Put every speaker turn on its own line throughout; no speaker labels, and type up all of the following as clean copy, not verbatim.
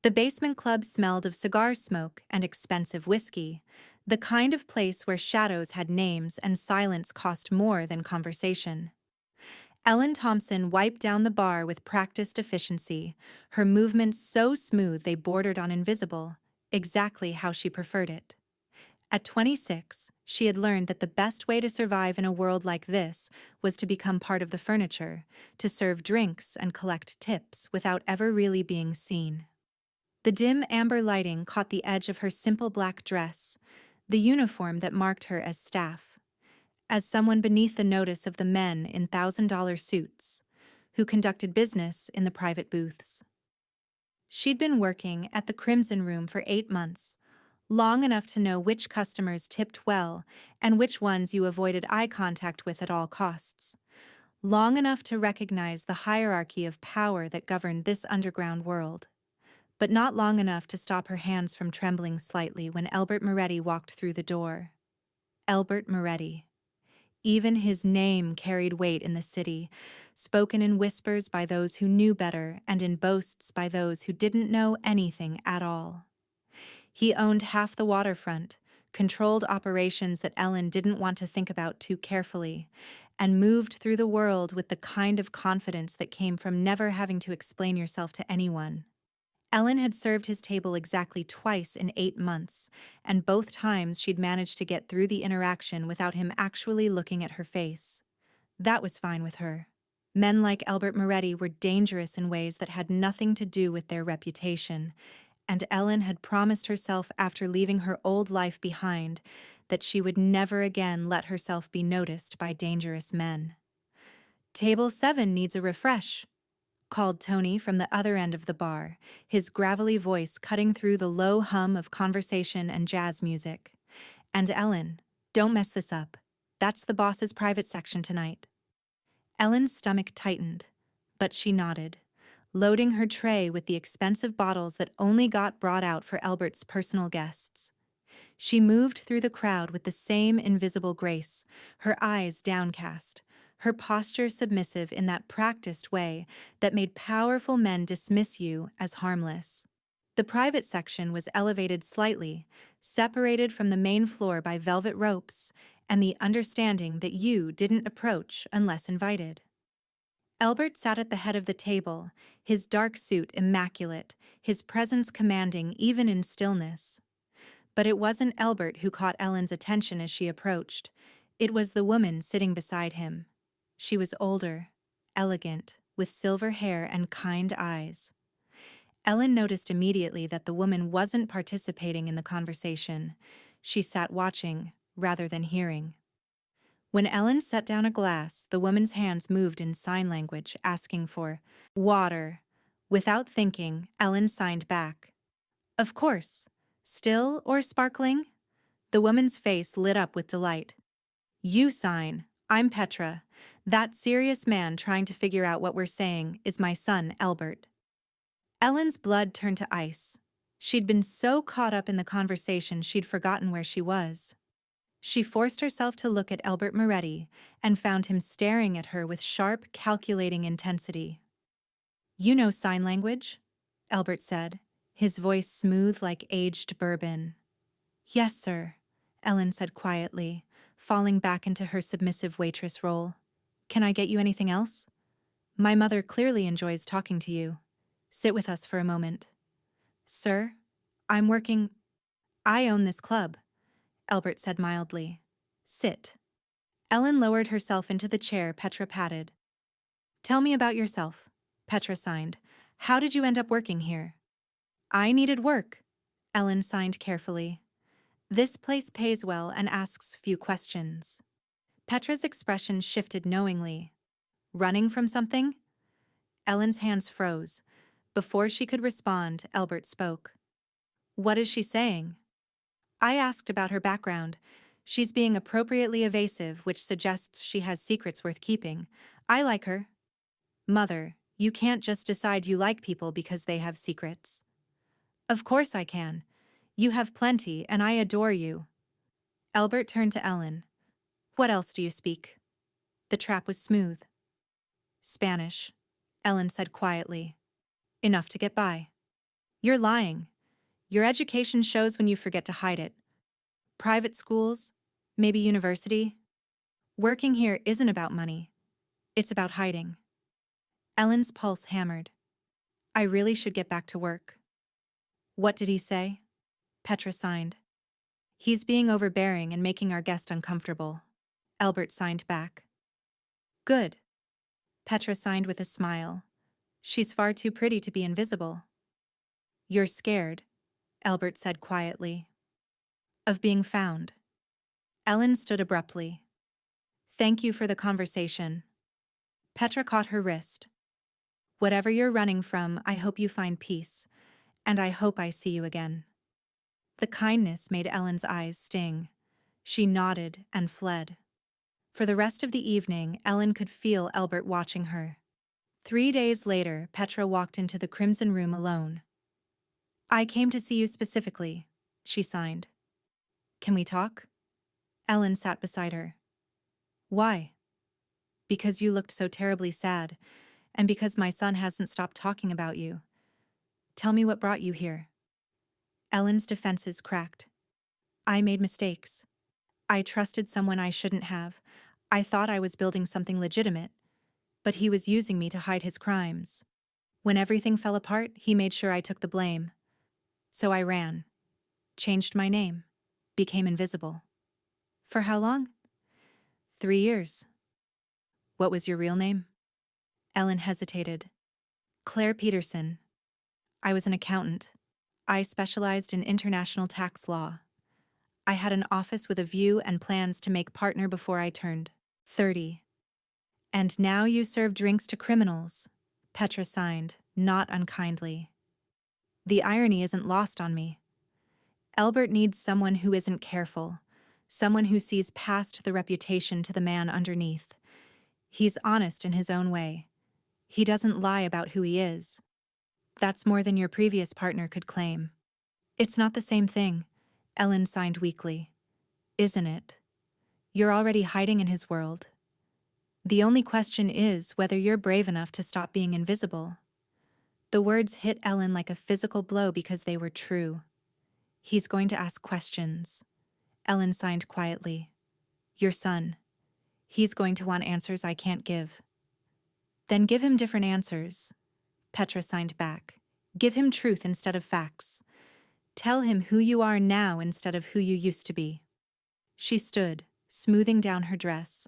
The basement club smelled of cigar smoke and expensive whiskey, the kind of place where shadows had names and silence cost more than conversation. Ellen Thompson wiped down the bar with practiced efficiency, her movements so smooth they bordered on invisible, exactly how she preferred it. At 26, she had learned that the best way to survive in a world like this was to become part of the furniture, to serve drinks and collect tips without ever really being seen. The dim amber lighting caught the edge of her simple black dress, the uniform that marked her as staff, as someone beneath the notice of the men in $1,000 suits, who conducted business in the private booths. She'd been working at the Crimson Room for 8 months, long enough to know which customers tipped well and which ones you avoided eye contact with at all costs, long enough to recognize the hierarchy of power that governed this underground world, but not long enough to stop her hands from trembling slightly when Elbert Moretti walked through the door. Elbert Moretti. Even his name carried weight in the city, spoken in whispers by those who knew better and in boasts by those who didn't know anything at all. He owned half the waterfront, controlled operations that Ellen didn't want to think about too carefully, and moved through the world with the kind of confidence that came from never having to explain yourself to anyone. Ellen had served his table exactly twice in 8 months, and both times she'd managed to get through the interaction without him actually looking at her face. That was fine with her. Men like Elbert Moretti were dangerous in ways that had nothing to do with their reputation, and Ellen had promised herself after leaving her old life behind that she would never again let herself be noticed by dangerous men. "Table 7 needs a refresh," called Tony from the other end of the bar, his gravelly voice cutting through the low hum of conversation and jazz music. "And Ellen, don't mess this up. That's the boss's private section tonight." Ellen's stomach tightened, but she nodded, loading her tray with the expensive bottles that only got brought out for Albert's personal guests. She moved through the crowd with the same invisible grace, her eyes downcast, her posture submissive in that practiced way that made powerful men dismiss you as harmless. The private section was elevated slightly, separated from the main floor by velvet ropes and the understanding that you didn't approach unless invited. Elbert sat at the head of the table, his dark suit immaculate, his presence commanding even in stillness. But it wasn't Elbert who caught Ellen's attention as she approached. It was the woman sitting beside him. She was older, elegant, with silver hair and kind eyes. Ellen noticed immediately that the woman wasn't participating in the conversation. She sat watching, rather than hearing. When Ellen set down a glass, the woman's hands moved in sign language, asking for water. Without thinking, Ellen signed back. "Of course. Still or sparkling?" The woman's face lit up with delight. "You sign. I'm Petra. That serious man trying to figure out what we're saying is my son, Elbert." Ellen's blood turned to ice. She'd been so caught up in the conversation she'd forgotten where she was. She forced herself to look at Elbert Moretti and found him staring at her with sharp, calculating intensity. "You know sign language?" Elbert said, his voice smooth like aged bourbon. "Yes, sir," Ellen said quietly, falling back into her submissive waitress role. "Can I get you anything else? My mother clearly enjoys talking to you. Sit with us for a moment." "Sir, I'm working—" "I own this club," Elbert said mildly. "Sit." Ellen lowered herself into the chair Petra patted. "Tell me about yourself," Petra signed. "How did you end up working here?" "I needed work," Ellen signed carefully. "This place pays well and asks few questions." Petra's expression shifted knowingly. "Running from something?" Ellen's hands froze. Before she could respond, Elbert spoke. "What is she saying?" "I asked about her background. She's being appropriately evasive, which suggests she has secrets worth keeping. I like her." "Mother, you can't just decide you like people because they have secrets." "Of course I can. You have plenty, and I adore you." Elbert turned to Ellen. "What else do you speak?" The trap was smooth. "Spanish," Ellen said quietly. "Enough to get by." You're lying. Your education shows when you forget to hide it. Private schools, maybe university. Working here isn't about money. It's about hiding. Ellen's pulse hammered. I really should get back to work. What did he say? Petra signed. He's being overbearing and making our guest uncomfortable. Elbert signed back. Good. Petra signed with a smile. She's far too pretty to be invisible. You're scared, Elbert said quietly. Of being found. Ellen stood abruptly. Thank you for the conversation. Petra caught her wrist. Whatever you're running from, I hope you find peace, and I hope I see you again. The kindness made Ellen's eyes sting. She nodded and fled. For the rest of the evening, Ellen could feel Elbert watching her. 3 days later, Petra walked into the Crimson Room alone. I came to see you specifically, she signed. Can we talk? Ellen sat beside her. Why? Because you looked so terribly sad, and because my son hasn't stopped talking about you. Tell me what brought you here. Ellen's defenses cracked. I made mistakes. I trusted someone I shouldn't have. I thought I was building something legitimate, but he was using me to hide his crimes. When everything fell apart, he made sure I took the blame. So I ran, changed my name, became invisible. For how long? 3 years. What was your real name? Ellen hesitated. Claire Peterson. I was an accountant. I specialized in international tax law. I had an office with a view and plans to make partner before I turned 30. And now you serve drinks to criminals, Petra signed, not unkindly. The irony isn't lost on me. Elbert needs someone who isn't careful, someone who sees past the reputation to the man underneath. He's honest in his own way. He doesn't lie about who he is. That's more than your previous partner could claim. It's not the same thing, Ellen signed weakly. Isn't it? You're already hiding in his world. The only question is whether you're brave enough to stop being invisible. The words hit Ellen like a physical blow because they were true. He's going to ask questions. Ellen signed quietly. Your son. He's going to want answers I can't give. Then give him different answers. Petra signed back. Give him truth instead of facts. Tell him who you are now instead of who you used to be. She stood, smoothing down her dress.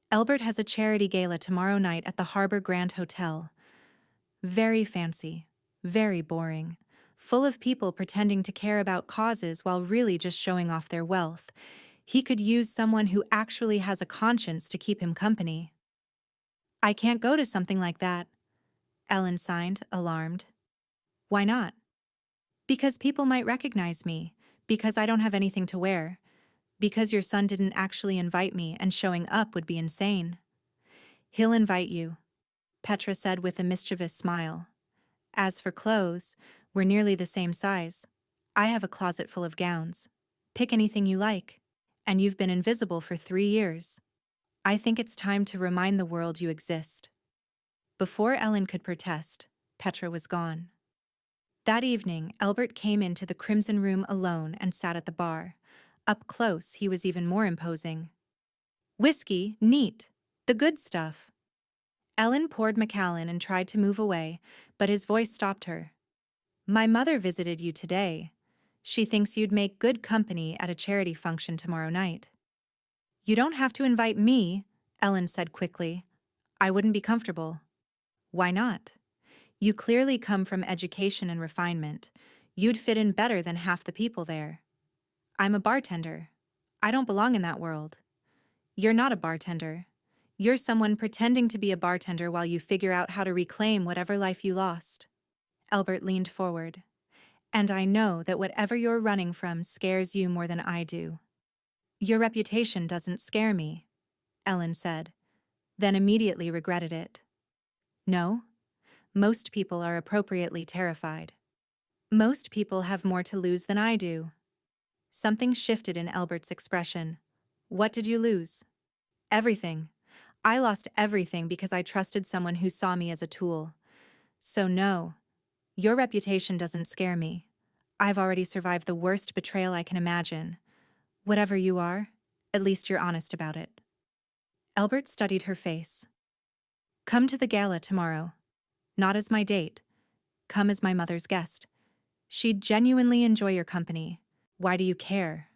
Elbert has a charity gala tomorrow night at the Harbor Grand Hotel. Very fancy, very boring, full of people pretending to care about causes while really just showing off their wealth. He could use someone who actually has a conscience to keep him company. I can't go to something like that, Ellen signed, alarmed. Why not? Because people might recognize me, because I don't have anything to wear, because your son didn't actually invite me and showing up would be insane. He'll invite you, Petra said with a mischievous smile. As for clothes, we're nearly the same size. I have a closet full of gowns. Pick anything you like. And you've been invisible for 3 years. I think it's time to remind the world you exist. Before Ellen could protest, Petra was gone. That evening, Elbert came into the Crimson Room alone and sat at the bar. Up close, he was even more imposing. Whiskey, neat. The good stuff. Ellen poured Macallan and tried to move away, but his voice stopped her. My mother visited you today. She thinks you'd make good company at a charity function tomorrow night. You don't have to invite me, Ellen said quickly. I wouldn't be comfortable. Why not? You clearly come from education and refinement. You'd fit in better than half the people there. I'm a bartender. I don't belong in that world. You're not a bartender. You're someone pretending to be a bartender while you figure out how to reclaim whatever life you lost. Elbert leaned forward. And I know that whatever you're running from scares you more than I do. Your reputation doesn't scare me, Ellen said, then immediately regretted it. No? Most people are appropriately terrified. Most people have more to lose than I do. Something shifted in Elbert's expression. What did you lose? Everything. I lost everything because I trusted someone who saw me as a tool. So no, Your reputation doesn't scare me. I've already survived the worst betrayal I can imagine. Whatever you are, at least you're honest about it. Elbert studied her face. Come to the gala tomorrow. Not as my date. Come as my mother's guest. She'd genuinely enjoy your company. Why do you care?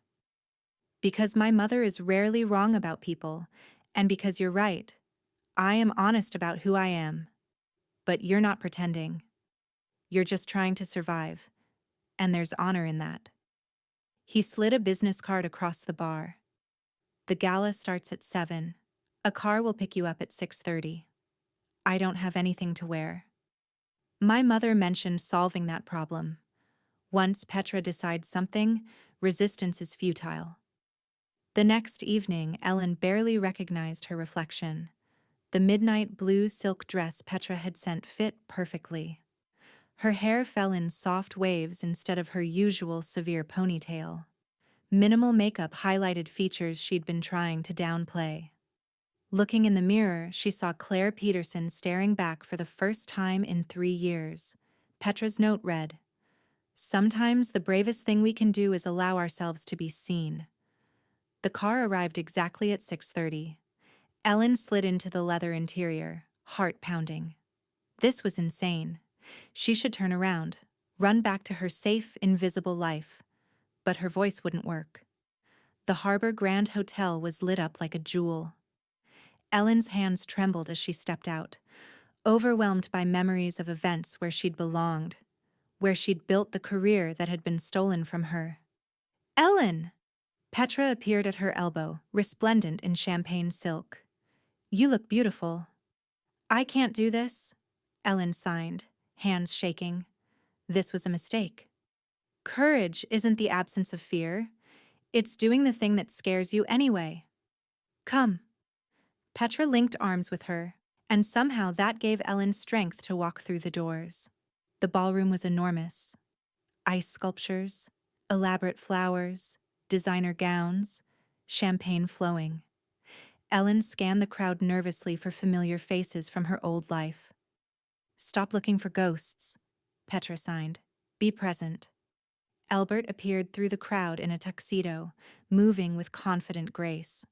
Because my mother is rarely wrong about people, and because you're right. I am honest about who I am. But you're not pretending. You're just trying to survive, and there's honor in that. He slid a business card across the bar. The gala starts at 7. A car will pick you up at 6:30. I don't have anything to wear. My mother mentioned solving that problem. Once Petra decides something, resistance is futile. The next evening, Ellen barely recognized her reflection. The midnight blue silk dress Petra had sent fit perfectly. Her hair fell in soft waves instead of her usual severe ponytail. Minimal makeup highlighted features she'd been trying to downplay. Looking in the mirror, she saw Claire Peterson staring back for the first time in 3 years. Petra's note read, "Sometimes the bravest thing we can do is allow ourselves to be seen." The car arrived exactly at 6:30. Ellen slid into the leather interior, heart pounding. This was insane. She should turn around, run back to her safe, invisible life. But her voice wouldn't work. The Harbor Grand Hotel was lit up like a jewel. Ellen's hands trembled as she stepped out, overwhelmed by memories of events where she'd belonged, where she'd built the career that had been stolen from her. Ellen! Petra appeared at her elbow, resplendent in champagne silk. You look beautiful. I can't do this, Ellen signed, hands shaking. This was a mistake. Courage isn't the absence of fear. It's doing the thing that scares you anyway. Come. Petra linked arms with her, and somehow that gave Ellen strength to walk through the doors. The ballroom was enormous. Ice sculptures, elaborate flowers, designer gowns, champagne flowing. Ellen scanned the crowd nervously for familiar faces from her old life. Stop looking for ghosts, Petra signed. Be present. Elbert appeared through the crowd in a tuxedo, moving with confident grace.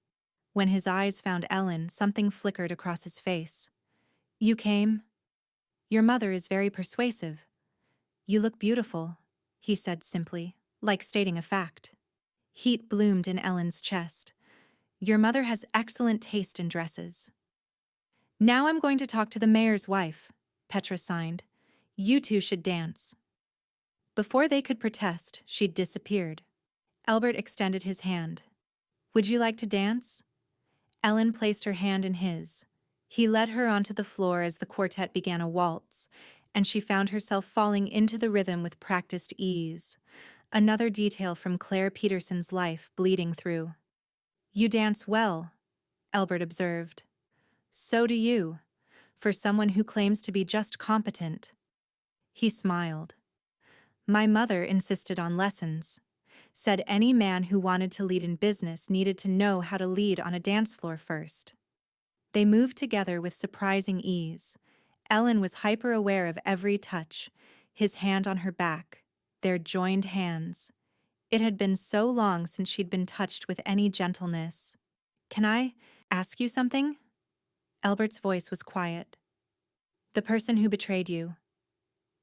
When his eyes found Ellen, something flickered across his face. You came? Your mother is very persuasive. You look beautiful, he said simply, like stating a fact. Heat bloomed in Ellen's chest. Your mother has excellent taste in dresses. Now I'm going to talk to the mayor's wife, Petra signed. You two should dance. Before they could protest, she'd disappeared. Elbert extended his hand. Would you like to dance? Ellen placed her hand in his. He led her onto the floor as the quartet began a waltz, and she found herself falling into the rhythm with practiced ease. Another detail from Claire Peterson's life bleeding through. You dance well, Elbert observed. So do you, for someone who claims to be just competent. He smiled. My mother insisted on lessons. Said any man who wanted to lead in business needed to know how to lead on a dance floor first. They moved together with surprising ease. Ellen was hyper-aware of every touch, his hand on her back, their joined hands. It had been so long since she'd been touched with any gentleness. Can I ask you something? Elbert's voice was quiet. The person who betrayed you.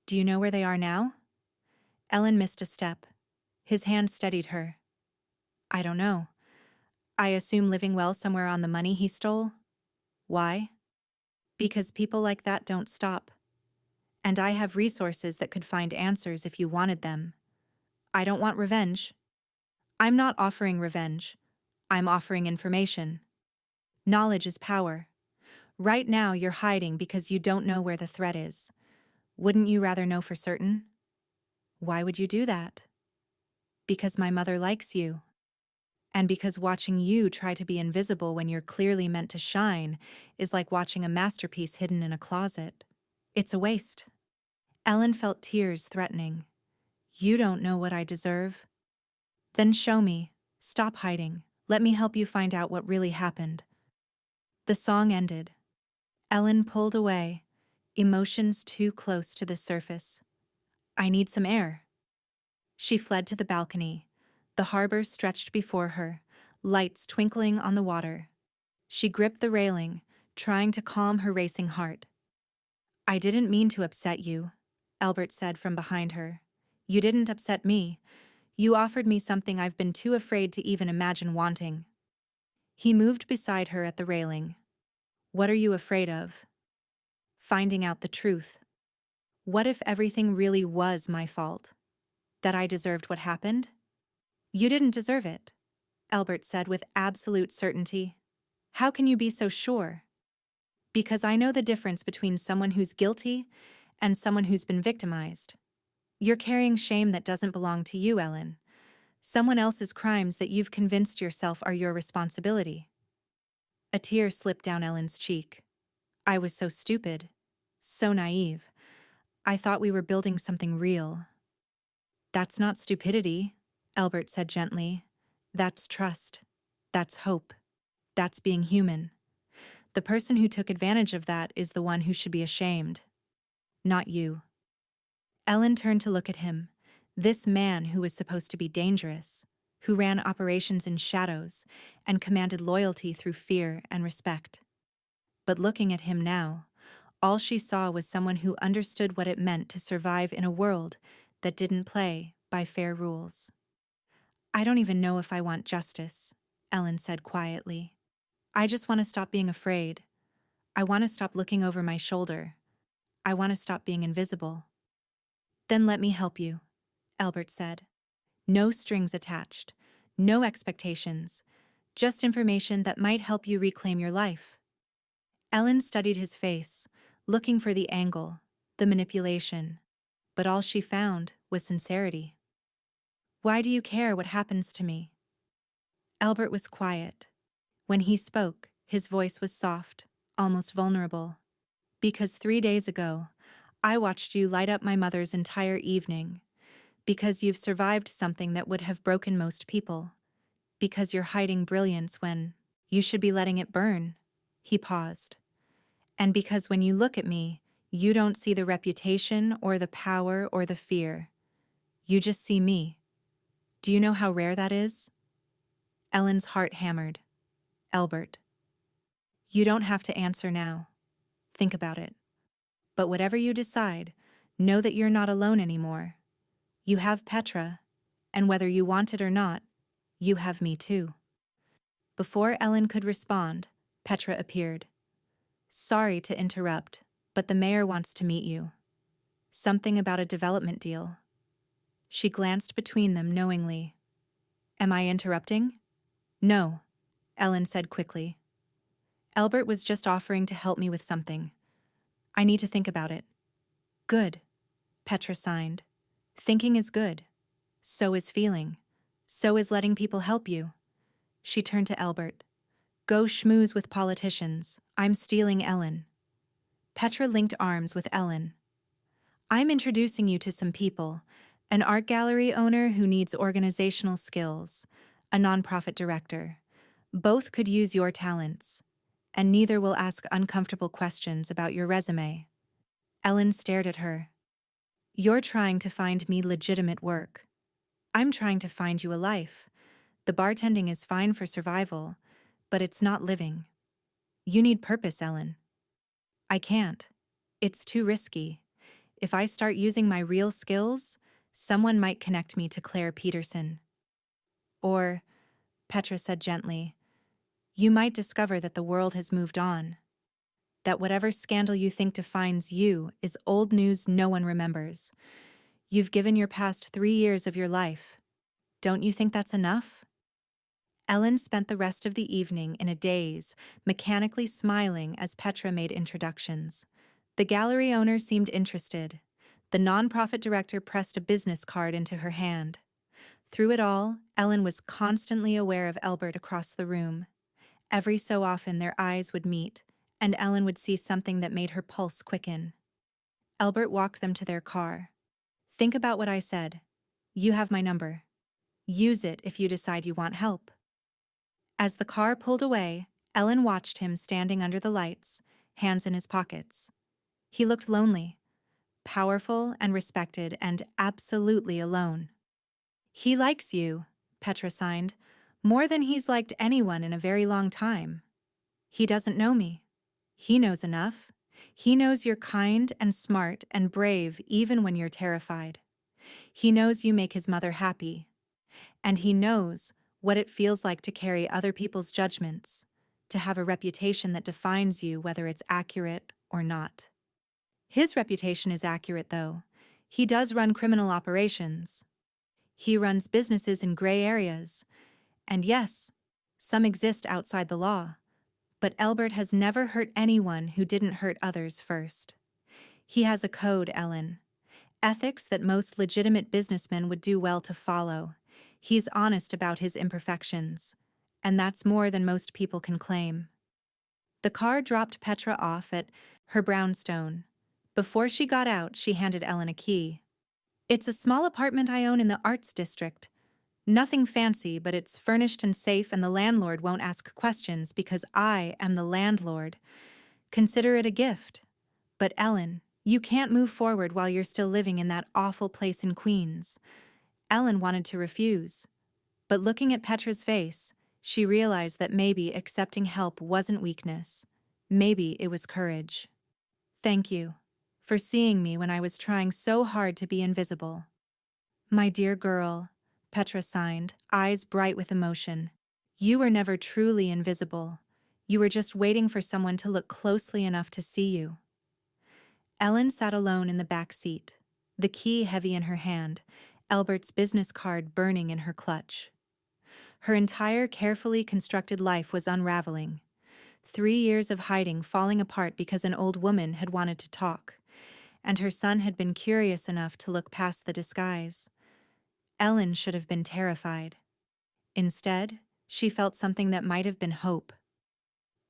Do you know where they are now? Ellen missed a step. His hand steadied her. I don't know. I assume living well somewhere on the money he stole. Why? Because people like that don't stop. And I have resources that could find answers if you wanted them. I don't want revenge. I'm not offering revenge. I'm offering information. Knowledge is power. Right now you're hiding because you don't know where the threat is. Wouldn't you rather know for certain? Why would you do that? Because my mother likes you. And because watching you try to be invisible when you're clearly meant to shine is like watching a masterpiece hidden in a closet. It's a waste. Ellen felt tears threatening. You don't know what I deserve? Then show me. Stop hiding. Let me help you find out what really happened. The song ended. Ellen pulled away, emotions too close to the surface. I need some air. She fled to the balcony. The harbor stretched before her, lights twinkling on the water. She gripped the railing, trying to calm her racing heart. I didn't mean to upset you, Elbert said from behind her. You didn't upset me. You offered me something I've been too afraid to even imagine wanting. He moved beside her at the railing. What are you afraid of? Finding out the truth. What if everything really was my fault? That I deserved what happened? You didn't deserve it, Elbert said with absolute certainty. How can you be so sure? Because I know the difference between someone who's guilty and someone who's been victimized. You're carrying shame that doesn't belong to you, Ellen. Someone else's crimes that you've convinced yourself are your responsibility. A tear slipped down Ellen's cheek. I was so stupid, so naive. I thought we were building something real. That's not stupidity, Elbert said gently. That's trust. That's hope. That's being human. The person who took advantage of that is the one who should be ashamed. Not you. Ellen turned to look at him, this man who was supposed to be dangerous, who ran operations in shadows and commanded loyalty through fear and respect. But looking at him now, all she saw was someone who understood what it meant to survive in a world that didn't play by fair rules. I don't even know if I want justice, Ellen said quietly. I just want to stop being afraid. I want to stop looking over my shoulder. I want to stop being invisible. Then let me help you, Elbert said. No strings attached, no expectations, just information that might help you reclaim your life. Ellen studied his face, looking for the angle, the manipulation, but all she found was sincerity. Why do you care what happens to me? Elbert was quiet. When he spoke, his voice was soft, almost vulnerable. Because 3 days ago, I watched you light up my mother's entire evening. Because you've survived something that would have broken most people. Because you're hiding brilliance when you should be letting it burn. He paused. And because when you look at me, you don't see the reputation or the power or the fear. You just see me. Do you know how rare that is? Ellen's heart hammered. Elbert. You don't have to answer now. Think about it. But whatever you decide, know that you're not alone anymore. You have Petra, and whether you want it or not, you have me too. Before Ellen could respond, Petra appeared. Sorry to interrupt, but the mayor wants to meet you. Something about a development deal. She glanced between them knowingly. Am I interrupting? No, Ellen said quickly. Elbert was just offering to help me with something. I need to think about it. Good, Petra signed. Thinking is good. So is feeling. So is letting people help you. She turned to Elbert. Go schmooze with politicians. I'm stealing Ellen. Petra linked arms with Ellen. I'm introducing you to some people. An art gallery owner who needs organizational skills. A nonprofit director. Both could use your talents. And neither will ask uncomfortable questions about your resume. Ellen stared at her. You're trying to find me legitimate work. I'm trying to find you a life. The bartending is fine for survival, but it's not living. You need purpose, Ellen. I can't. It's too risky. If I start using my real skills, someone might connect me to Claire Peterson. Or, Petra said gently, you might discover that the world has moved on. That whatever scandal you think defines you is old news no one remembers. You've given your past 3 years of your life. Don't you think that's enough? Ellen spent the rest of the evening in a daze, mechanically smiling as Petra made introductions. The gallery owner seemed interested. The nonprofit director pressed a business card into her hand. Through it all, Ellen was constantly aware of Elbert across the room. Every so often their eyes would meet, and Ellen would see something that made her pulse quicken. Elbert walked them to their car. Think about what I said. You have my number. Use it if you decide you want help. As the car pulled away, Ellen watched him standing under the lights, hands in his pockets. He looked lonely, powerful and respected and absolutely alone. He likes you, Petra signed, more than he's liked anyone in a very long time. He doesn't know me. He knows enough. He knows you're kind and smart and brave even when you're terrified. He knows you make his mother happy. And he knows what it feels like to carry other people's judgments, to have a reputation that defines you whether it's accurate or not. His reputation is accurate, though. He does run criminal operations. He runs businesses in gray areas. And yes, some exist outside the law. But Elbert has never hurt anyone who didn't hurt others first. He has a code, Ellen. Ethics that most legitimate businessmen would do well to follow. He's honest about his imperfections. And that's more than most people can claim. The car dropped Petra off at her brownstone. Before she got out, she handed Ellen a key. It's a small apartment I own in the Arts District. Nothing fancy, but it's furnished and safe, and the landlord won't ask questions because I am the landlord. Consider it a gift. But Ellen, you can't move forward while you're still living in that awful place in Queens. Ellen wanted to refuse. But looking at Petra's face, she realized that maybe accepting help wasn't weakness. Maybe it was courage. Thank you for seeing me when I was trying so hard to be invisible. My dear girl, Petra signed, eyes bright with emotion. You were never truly invisible. You were just waiting for someone to look closely enough to see you. Ellen sat alone in the back seat, the key heavy in her hand, Elbert's business card burning in her clutch. Her entire carefully constructed life was unraveling. 3 years of hiding falling apart because an old woman had wanted to talk, and her son had been curious enough to look past the disguise. Ellen should have been terrified. Instead, she felt something that might have been hope.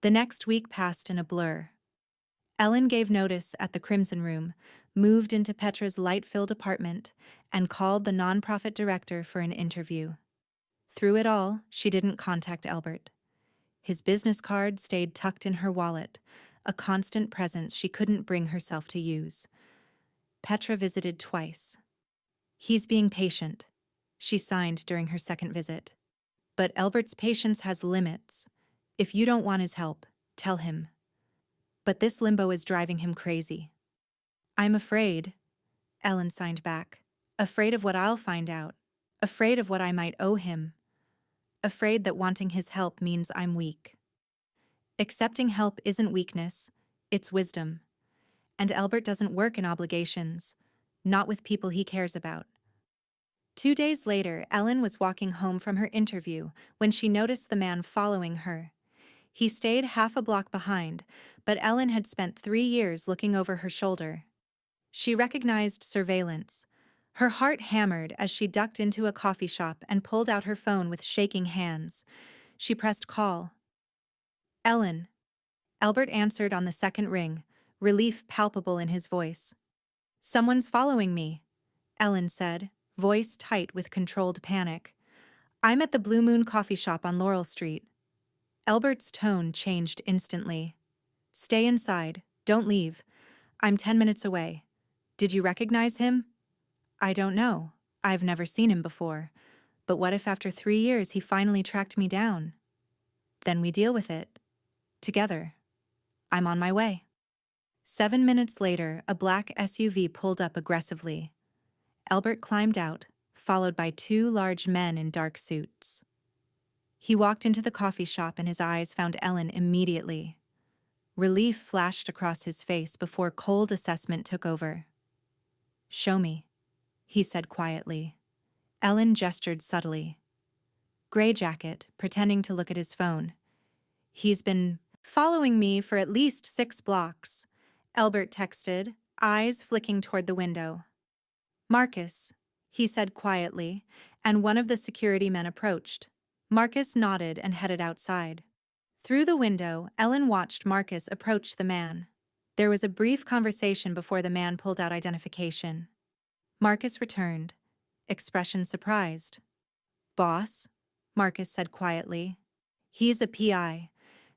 The next week passed in a blur. Ellen gave notice at the Crimson Room, moved into Petra's light-filled apartment, and called the nonprofit director for an interview. Through it all, she didn't contact Elbert. His business card stayed tucked in her wallet, a constant presence she couldn't bring herself to use. Petra visited twice. He's being patient, she signed during her second visit. But Elbert's patience has limits. If you don't want his help, tell him. But this limbo is driving him crazy. I'm afraid, Ellen signed back. Afraid of what I'll find out. Afraid of what I might owe him. Afraid that wanting his help means I'm weak. Accepting help isn't weakness, it's wisdom. And Elbert doesn't work in obligations, not with people he cares about. 2 days later, Ellen was walking home from her interview when she noticed the man following her. He stayed half a block behind, but Ellen had spent 3 years looking over her shoulder. She recognized surveillance. Her heart hammered as she ducked into a coffee shop and pulled out her phone with shaking hands. She pressed call. Ellen. Elbert answered on the second ring, relief palpable in his voice. Someone's following me, Ellen said, voice tight with controlled panic. I'm at the Blue Moon coffee shop on Laurel Street. Elbert's tone changed instantly. Stay inside. Don't leave. I'm 10 minutes away. Did you recognize him? I don't know. I've never seen him before. But what if after 3 years he finally tracked me down? Then we deal with it. Together. I'm on my way. 7 minutes later, a black SUV pulled up aggressively. Elbert climbed out, followed by 2 large men in dark suits. He walked into the coffee shop and his eyes found Ellen immediately. Relief flashed across his face before cold assessment took over. Show me, he said quietly. Ellen gestured subtly. Gray jacket, pretending to look at his phone. He's been following me for at least 6 blocks, Elbert texted, eyes flicking toward the window. Marcus, he said quietly, and one of the security men approached. Marcus nodded and headed outside. Through the window, Ellen watched Marcus approach the man. There was a brief conversation before the man pulled out identification. Marcus returned, expression surprised. Boss, Marcus said quietly. He's a PI.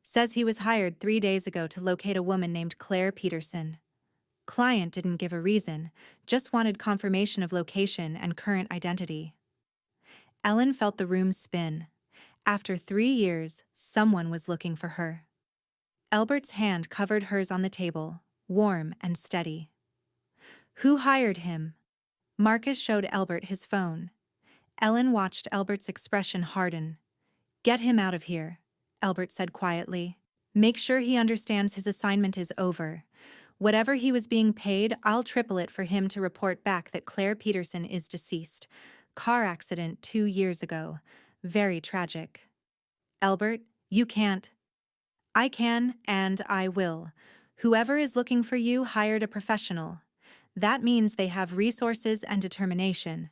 Says he was hired 3 days ago to locate a woman named Claire Peterson. Client didn't give a reason, just wanted confirmation of location and current identity. Ellen felt the room spin. After 3 years, someone was looking for her. Elbert's hand covered hers on the table, warm and steady. Who hired him? Marcus showed Elbert his phone. Ellen watched Elbert's expression harden. Get him out of here, Elbert said quietly. Make sure he understands his assignment is over. Whatever he was being paid, I'll triple it for him to report back that Claire Peterson is deceased. Car accident 2 years ago. Very tragic. Elbert, you can't. I can, and I will. Whoever is looking for you hired a professional. That means they have resources and determination.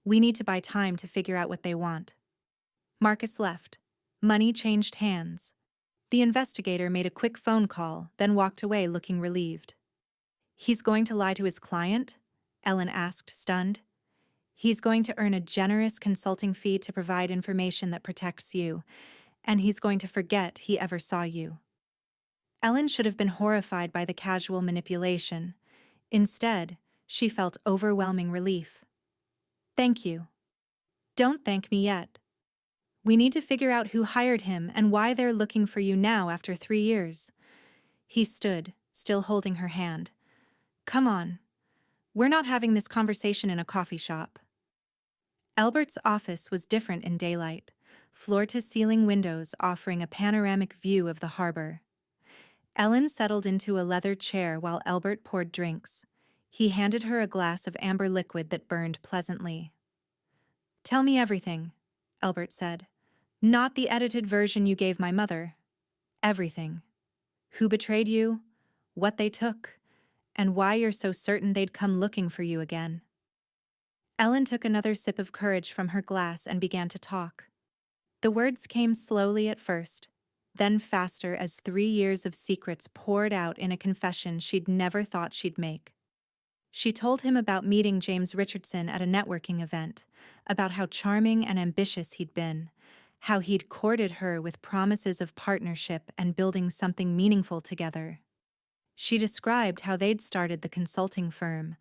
We need to buy time to figure out what they want. Marcus left. Money changed hands. The investigator made a quick phone call, then walked away looking relieved. He's going to lie to his client? Ellen asked, stunned. He's going to earn a generous consulting fee to provide information that protects you, and he's going to forget he ever saw you. Ellen should have been horrified by the casual manipulation. Instead, she felt overwhelming relief. Thank you. Don't thank me yet. We need to figure out who hired him and why they're looking for you now after 3 years. He stood, still holding her hand. Come on. We're not having this conversation in a coffee shop. Elbert's office was different in daylight, floor-to-ceiling windows offering a panoramic view of the harbor. Ellen settled into a leather chair while Elbert poured drinks. He handed her a glass of amber liquid that burned pleasantly. Tell me everything, Elbert said. Not the edited version you gave my mother. Everything. Who betrayed you, what they took, and why you're so certain they'd come looking for you again. Ellen took another sip of courage from her glass and began to talk. The words came slowly at first, then faster as 3 years of secrets poured out in a confession she'd never thought she'd make. She told him about meeting James Richardson at a networking event, about how charming and ambitious he'd been, how he'd courted her with promises of partnership and building something meaningful together. She described how they'd started the consulting firm,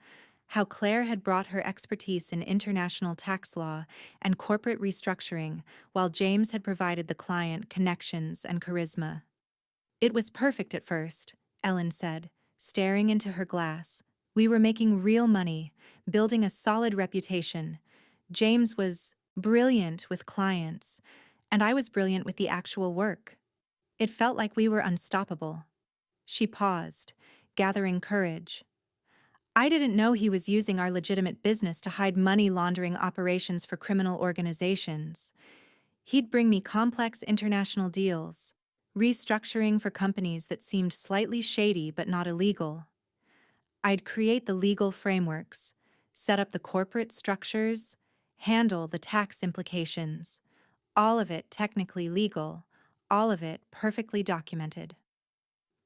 how Claire had brought her expertise in international tax law and corporate restructuring, while James had provided the client connections and charisma. It was perfect at first, Ellen said, staring into her glass. We were making real money, building a solid reputation. James was brilliant with clients, and I was brilliant with the actual work. It felt like we were unstoppable. She paused, gathering courage. I didn't know he was using our legitimate business to hide money laundering operations for criminal organizations. He'd bring me complex international deals, restructuring for companies that seemed slightly shady but not illegal. I'd create the legal frameworks, set up the corporate structures, handle the tax implications, all of it technically legal, all of it perfectly documented.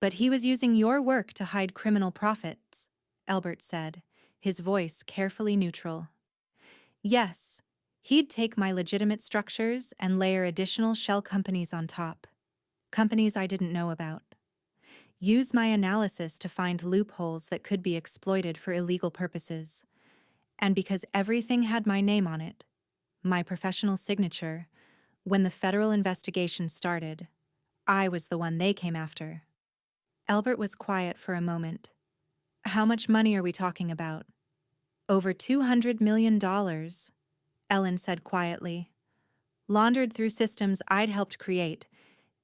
But he was using your work to hide criminal profits, Elbert said, his voice carefully neutral. Yes, he'd take my legitimate structures and layer additional shell companies on top. Companies I didn't know about. Use my analysis to find loopholes that could be exploited for illegal purposes. And because everything had my name on it, my professional signature, when the federal investigation started, I was the one they came after. Elbert was quiet for a moment. How much money are we talking about? Over $200 million, Ellen said quietly. Laundered through systems I'd helped create,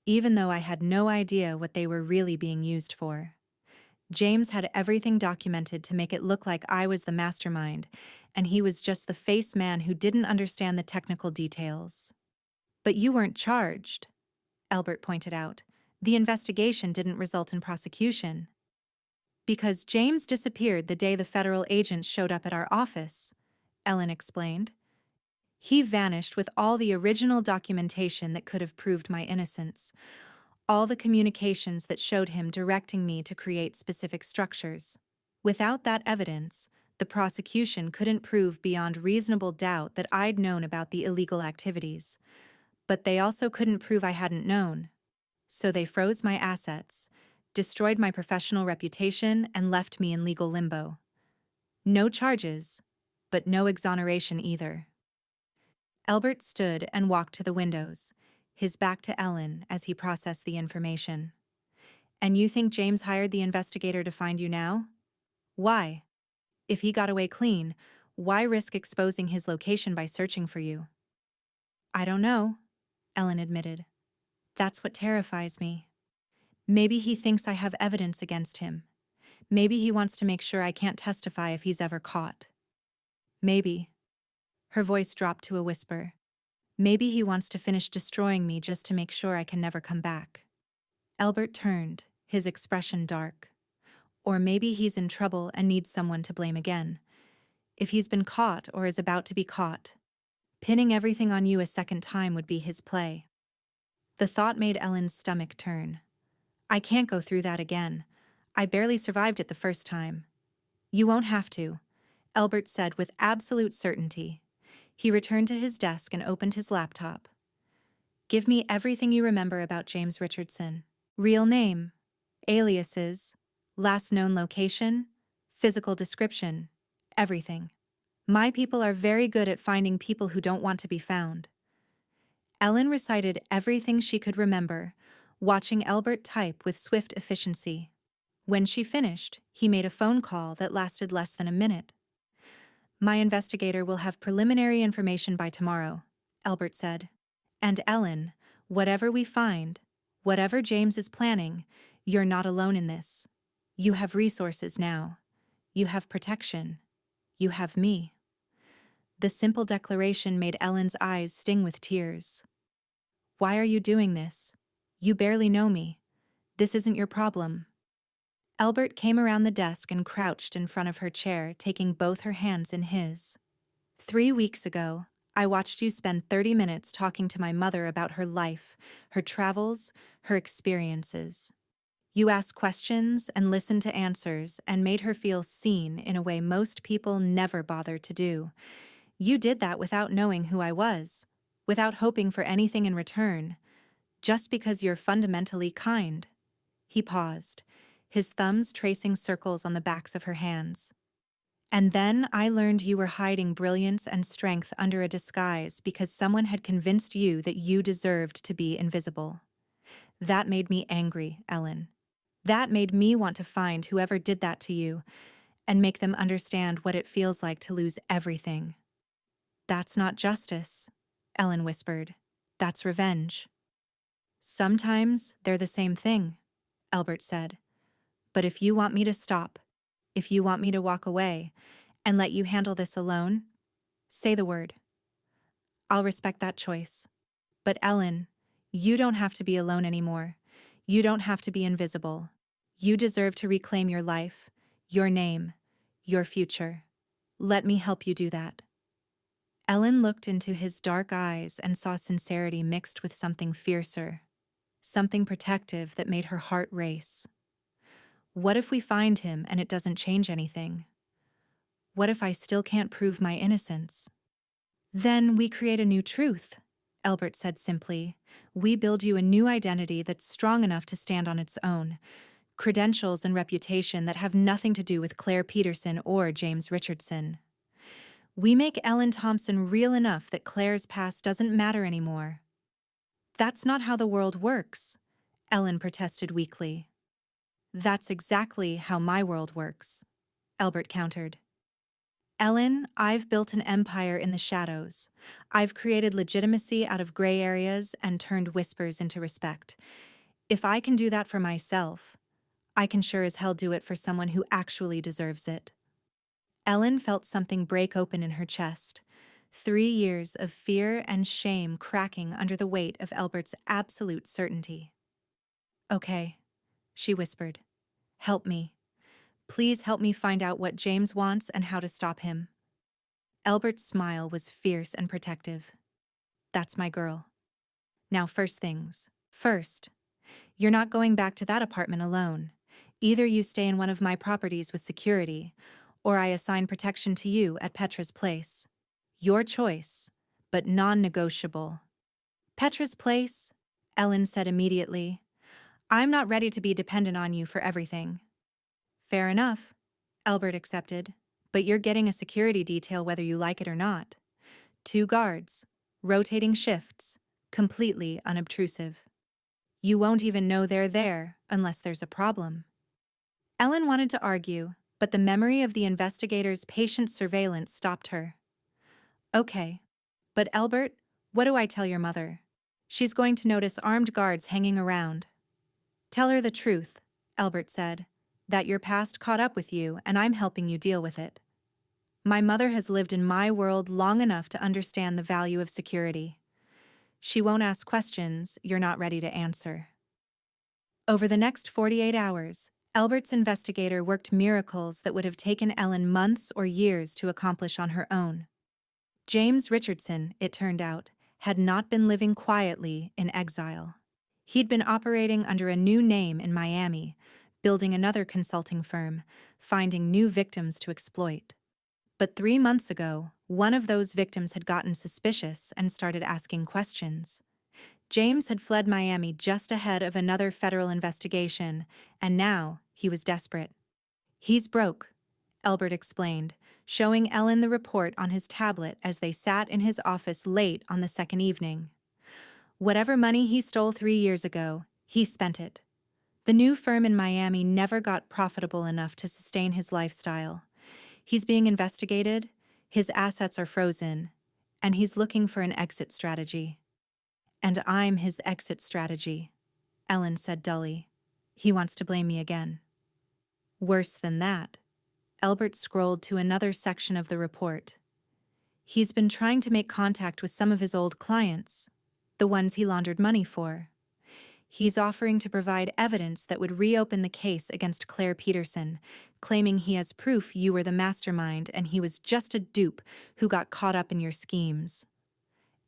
even though I had no idea what they were really being used for. James had everything documented to make it look like I was the mastermind, and he was just the face man who didn't understand the technical details. But you weren't charged, Elbert pointed out. The investigation didn't result in prosecution. Because James disappeared the day the federal agents showed up at our office, Ellen explained. He vanished with all the original documentation that could have proved my innocence, all the communications that showed him directing me to create specific structures. Without that evidence, the prosecution couldn't prove beyond reasonable doubt that I'd known about the illegal activities. But they also couldn't prove I hadn't known. So they froze my assets, destroyed my professional reputation, and left me in legal limbo. No charges, but no exoneration either. Elbert stood and walked to the windows, his back to Ellen as he processed the information. And you think James hired the investigator to find you now? Why? If he got away clean, why risk exposing his location by searching for you? I don't know, Ellen admitted. That's what terrifies me. Maybe he thinks I have evidence against him. Maybe he wants to make sure I can't testify if he's ever caught. Maybe. Her voice dropped to a whisper. Maybe he wants to finish destroying me just to make sure I can never come back. Elbert turned, his expression dark. Or maybe he's in trouble and needs someone to blame again. If he's been caught or is about to be caught, pinning everything on you a second time would be his play. The thought made Ellen's stomach turn. I can't go through that again. I barely survived it the first time. You won't have to, Elbert said with absolute certainty. He returned to his desk and opened his laptop. Give me everything you remember about James Richardson. Real name, aliases, last known location, physical description, everything. My people are very good at finding people who don't want to be found. Ellen recited everything she could remember, watching Elbert type with swift efficiency. When she finished, he made a phone call that lasted less than a minute. My investigator will have preliminary information by tomorrow, Elbert said. And Ellen, whatever we find, whatever James is planning, you're not alone in this. You have resources now. You have protection. You have me. The simple declaration made Ellen's eyes sting with tears. Why are you doing this? You barely know me. This isn't your problem. Elbert came around the desk and crouched in front of her chair, taking both her hands in his. 3 weeks ago, I watched you spend 30 minutes talking to my mother about her life, her travels, her experiences. You asked questions and listened to answers and made her feel seen in a way most people never bother to do. You did that without knowing who I was, without hoping for anything in return, just because you're fundamentally kind. He paused, his thumbs tracing circles on the backs of her hands. And then I learned you were hiding brilliance and strength under a disguise because someone had convinced you that you deserved to be invisible. That made me angry, Ellen. That made me want to find whoever did that to you and make them understand what it feels like to lose everything. That's not justice, Ellen whispered. That's revenge. Sometimes they're the same thing, Elbert said. But if you want me to stop, if you want me to walk away and let you handle this alone, say the word. I'll respect that choice. But Ellen, you don't have to be alone anymore. You don't have to be invisible. You deserve to reclaim your life, your name, your future. Let me help you do that. Ellen looked into his dark eyes and saw sincerity mixed with something fiercer, something protective that made her heart race. What if we find him and it doesn't change anything? What if I still can't prove my innocence? Then we create a new truth, Elbert said simply. We build you a new identity that's strong enough to stand on its own. Credentials and reputation that have nothing to do with Claire Peterson or James Richardson. We make Ellen Thompson real enough that Claire's past doesn't matter anymore. That's not how the world works, Ellen protested weakly. That's exactly how my world works, Elbert countered. Ellen, I've built an empire in the shadows. I've created legitimacy out of gray areas and turned whispers into respect. If I can do that for myself, I can sure as hell do it for someone who actually deserves it. Ellen felt something break open in her chest, 3 years of fear and shame cracking under the weight of Elbert's absolute certainty. Okay, she whispered. Help me. Please help me find out what James wants and how to stop him. Elbert's smile was fierce and protective. That's my girl. Now first things first. You're not going back to that apartment alone. Either you stay in one of my properties with security, or I assign protection to you at Petra's place. Your choice, but non-negotiable. Petra's place? Ellen said immediately. I'm not ready to be dependent on you for everything. Fair enough, Elbert accepted. But you're getting a security detail whether you like it or not. 2 guards, rotating shifts, completely unobtrusive. You won't even know they're there unless there's a problem. Ellen wanted to argue, but the memory of the investigator's patient surveillance stopped her. Okay. But Elbert, what do I tell your mother? She's going to notice armed guards hanging around. Tell her the truth, Elbert said, that your past caught up with you and I'm helping you deal with it. My mother has lived in my world long enough to understand the value of security. She won't ask questions you're not ready to answer. Over the next 48 hours, Elbert's investigator worked miracles that would have taken Ellen months or years to accomplish on her own. James Richardson, it turned out, had not been living quietly in exile. He'd been operating under a new name in Miami, building another consulting firm, finding new victims to exploit. But 3 months ago, one of those victims had gotten suspicious and started asking questions. James had fled Miami just ahead of another federal investigation, and now he was desperate. He's broke, Elbert explained, showing Ellen the report on his tablet as they sat in his office late on the second evening. Whatever money he stole 3 years ago, he spent it. The new firm in Miami never got profitable enough to sustain his lifestyle. He's being investigated, his assets are frozen, and he's looking for an exit strategy. And I'm his exit strategy, Ellen said dully. He wants to blame me again. Worse than that. Elbert scrolled to another section of the report. He's been trying to make contact with some of his old clients, the ones he laundered money for. He's offering to provide evidence that would reopen the case against Claire Peterson, claiming he has proof you were the mastermind and he was just a dupe who got caught up in your schemes.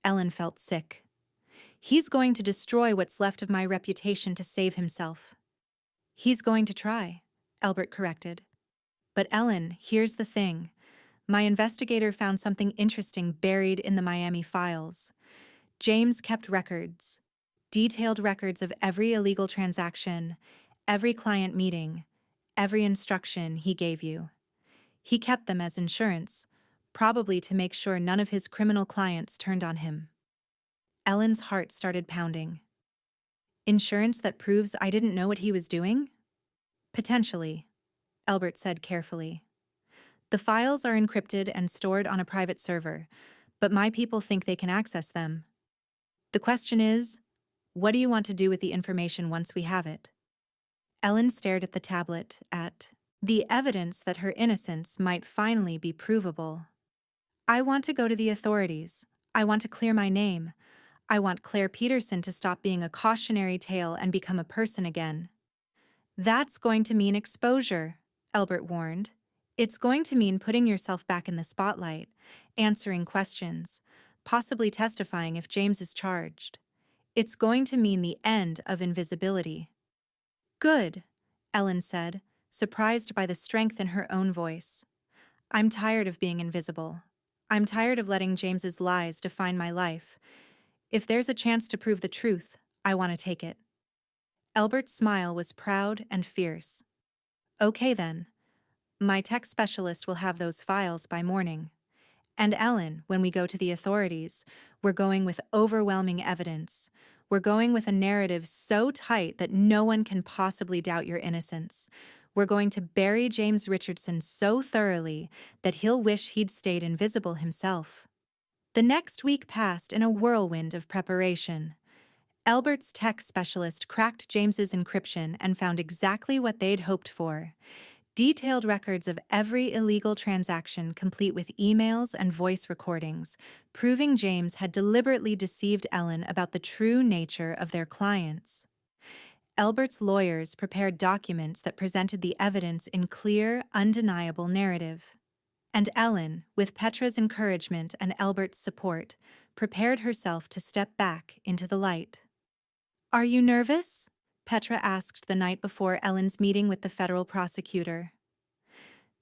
Ellen felt sick. He's going to destroy what's left of my reputation to save himself. He's going to try, Elbert corrected. But Ellen, here's the thing. My investigator found something interesting buried in the Miami files. James kept records. Detailed records of every illegal transaction, every client meeting, every instruction he gave you. He kept them as insurance, probably to make sure none of his criminal clients turned on him. Ellen's heart started pounding. Insurance that proves I didn't know what he was doing? Potentially, Elbert said carefully. The files are encrypted and stored on a private server, but my people think they can access them. The question is, what do you want to do with the information once we have it? Ellen stared at the tablet, at the evidence that her innocence might finally be provable. I want to go to the authorities. I want to clear my name. I want Claire Peterson to stop being a cautionary tale and become a person again. That's going to mean exposure, Elbert warned. It's going to mean putting yourself back in the spotlight, answering questions, possibly testifying if James is charged. It's going to mean the end of invisibility. Good, Ellen said, surprised by the strength in her own voice. I'm tired of being invisible. I'm tired of letting James's lies define my life. If there's a chance to prove the truth, I want to take it. Elbert's smile was proud and fierce. Okay then. My tech specialist will have those files by morning. And Ellen, when we go to the authorities, we're going with overwhelming evidence. We're going with a narrative so tight that no one can possibly doubt your innocence. We're going to bury James Richardson so thoroughly that he'll wish he'd stayed invisible himself. The next week passed in a whirlwind of preparation. Elbert's tech specialist cracked James's encryption and found exactly what they'd hoped for. Detailed records of every illegal transaction complete with emails and voice recordings, proving James had deliberately deceived Ellen about the true nature of their clients. Elbert's lawyers prepared documents that presented the evidence in clear, undeniable narrative. And Ellen, with Petra's encouragement and Elbert's support, prepared herself to step back into the light. Are you nervous? Petra asked the night before Ellen's meeting with the federal prosecutor.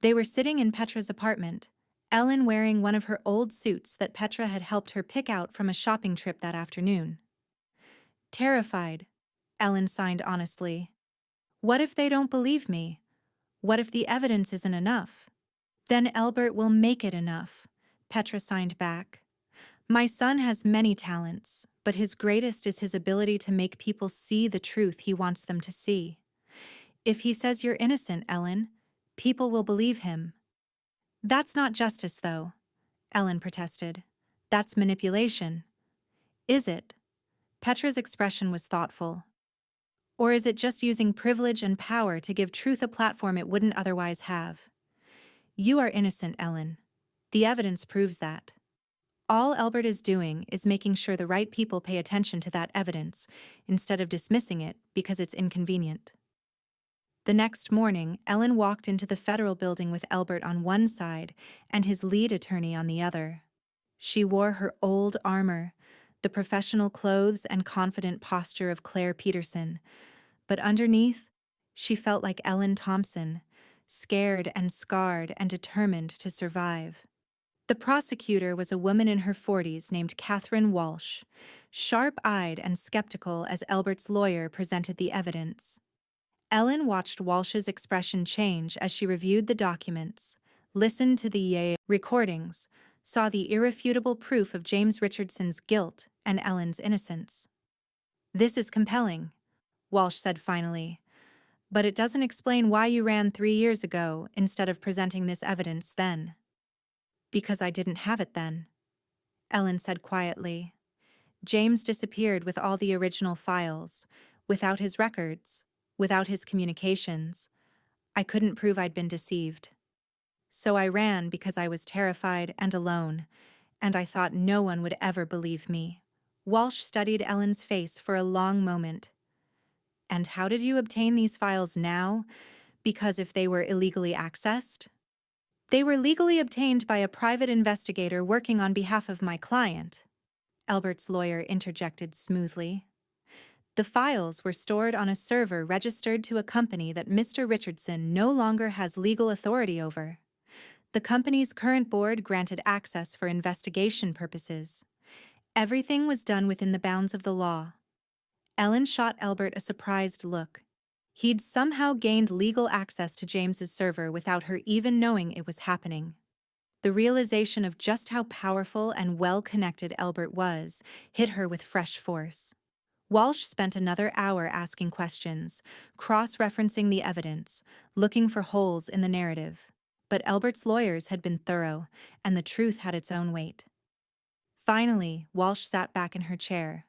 They were sitting in Petra's apartment, Ellen wearing one of her old suits that Petra had helped her pick out from a shopping trip that afternoon. Terrified, Ellen signed honestly. What if they don't believe me? What if the evidence isn't enough? Then Elbert will make it enough, Petra signed back. My son has many talents, but his greatest is his ability to make people see the truth he wants them to see. If he says you're innocent, Ellen, people will believe him. That's not justice, though, Ellen protested. That's manipulation. Is it? Petra's expression was thoughtful. Or is it just using privilege and power to give truth a platform it wouldn't otherwise have? You are innocent, Ellen. The evidence proves that. All Elbert is doing is making sure the right people pay attention to that evidence instead of dismissing it because it's inconvenient. The next morning, Ellen walked into the federal building with Elbert on one side and his lead attorney on the other. She wore her old armor, the professional clothes and confident posture of Claire Peterson, but underneath, she felt like Ellen Thompson, scared and scarred and determined to survive. The prosecutor was a woman in her 40s named Catherine Walsh, sharp-eyed and skeptical as Elbert's lawyer presented the evidence. Ellen watched Walsh's expression change as she reviewed the documents, listened to the recordings, saw the irrefutable proof of James Richardson's guilt and Ellen's innocence. This is compelling, Walsh said finally, but it doesn't explain why you ran 3 years ago instead of presenting this evidence then. Because I didn't have it then, Ellen said quietly. James disappeared with all the original files, without his records, without his communications. I couldn't prove I'd been deceived. So I ran because I was terrified and alone, and I thought no one would ever believe me. Walsh studied Ellen's face for a long moment. And how did you obtain these files now? Because if they were illegally accessed? They were legally obtained by a private investigator working on behalf of my client, Elbert's lawyer interjected smoothly. The files were stored on a server registered to a company that Mr. Richardson no longer has legal authority over. The company's current board granted access for investigation purposes. Everything was done within the bounds of the law. Ellen shot Elbert a surprised look. He'd somehow gained legal access to James's server without her even knowing it was happening. The realization of just how powerful and well-connected Elbert was hit her with fresh force. Walsh spent another hour asking questions, cross-referencing the evidence, looking for holes in the narrative. But Elbert's lawyers had been thorough, and the truth had its own weight. Finally, Walsh sat back in her chair.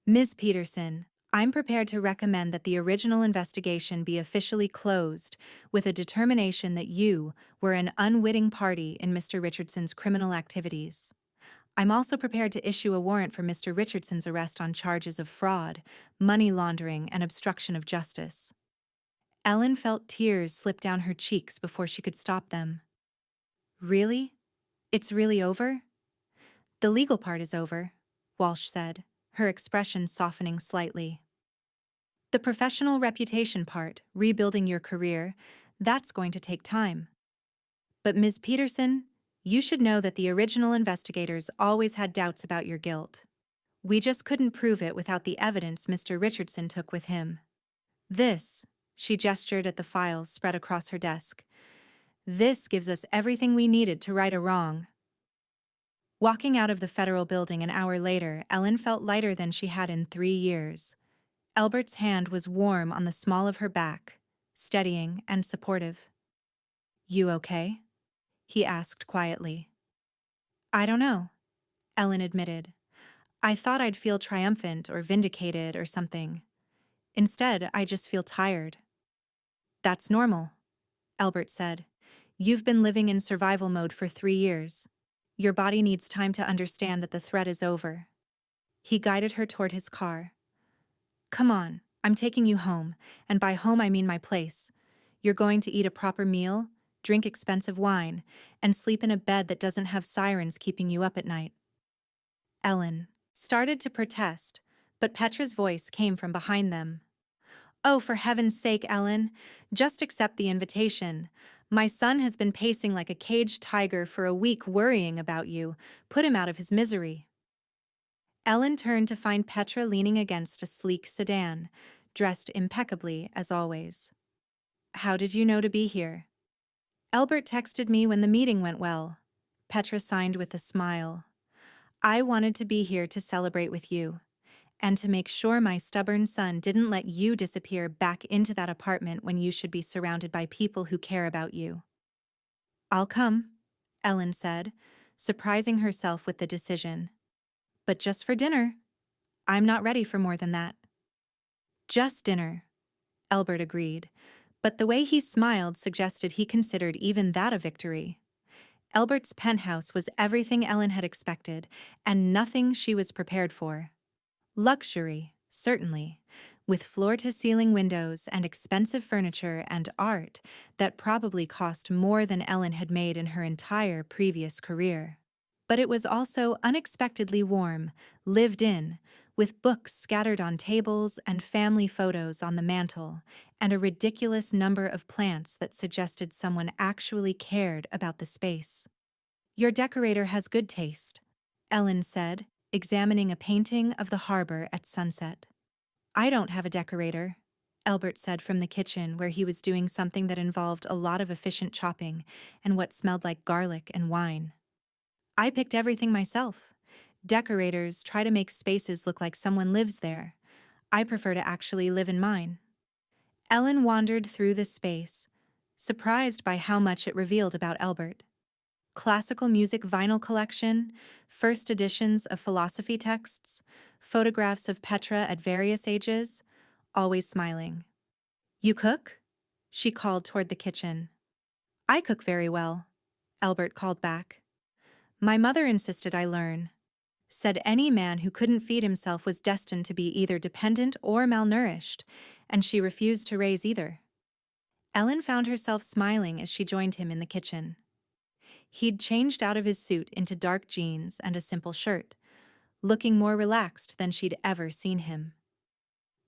Ms. Peterson, I'm prepared to recommend that the original investigation be officially closed, with a determination that you were an unwitting party in Mr. Richardson's criminal activities. I'm also prepared to issue a warrant for Mr. Richardson's arrest on charges of fraud, money laundering, and obstruction of justice. Ellen felt tears slip down her cheeks before she could stop them. Really? It's really over? The legal part is over, Walsh said, her expression softening slightly. The professional reputation part, rebuilding your career, that's going to take time. But Ms. Peterson, you should know that the original investigators always had doubts about your guilt. We just couldn't prove it without the evidence Mr. Richardson took with him. This, she gestured at the files spread across her desk, this gives us everything we needed to right a wrong. Walking out of the federal building an hour later, Ellen felt lighter than she had in 3 years. Elbert's hand was warm on the small of her back, steadying and supportive. You okay? He asked quietly. I don't know, Ellen admitted. I thought I'd feel triumphant or vindicated or something. Instead, I just feel tired. That's normal, Elbert said. You've been living in survival mode for 3 years. Your body needs time to understand that the threat is over. He guided her toward his car. Come on, I'm taking you home, and by home I mean my place. You're going to eat a proper meal, drink expensive wine, and sleep in a bed that doesn't have sirens keeping you up at night. Ellen started to protest, but Petra's voice came from behind them. Oh, for heaven's sake, Ellen, just accept the invitation. My son has been pacing like a caged tiger for a week worrying about you. Put him out of his misery. Ellen turned to find Petra leaning against a sleek sedan, dressed impeccably as always. How did you know to be here? Elbert texted me when the meeting went well. Petra signed with a smile. I wanted to be here to celebrate with you, and to make sure my stubborn son didn't let you disappear back into that apartment when you should be surrounded by people who care about you. I'll come, Ellen said, surprising herself with the decision. But just for dinner. I'm not ready for more than that. Just dinner, Elbert agreed, but the way he smiled suggested he considered even that a victory. Elbert's penthouse was everything Ellen had expected, and nothing she was prepared for. Luxury, certainly, with floor-to-ceiling windows and expensive furniture and art that probably cost more than Ellen had made in her entire previous career. But it was also unexpectedly warm, lived in, with books scattered on tables and family photos on the mantel, and a ridiculous number of plants that suggested someone actually cared about the space. Your decorator has good taste, Ellen said, examining a painting of the harbor at sunset. I don't have a decorator, Elbert said from the kitchen where he was doing something that involved a lot of efficient chopping and what smelled like garlic and wine. I picked everything myself. Decorators try to make spaces look like someone lives there. I prefer to actually live in mine. Ellen wandered through the space, surprised by how much it revealed about Elbert. Classical music vinyl collection, first editions of philosophy texts, photographs of Petra at various ages, always smiling. You cook? She called toward the kitchen. I cook very well, Elbert called back. My mother insisted I learn. Said any man who couldn't feed himself was destined to be either dependent or malnourished, and she refused to raise either. Ellen found herself smiling as she joined him in the kitchen. He'd changed out of his suit into dark jeans and a simple shirt, looking more relaxed than she'd ever seen him.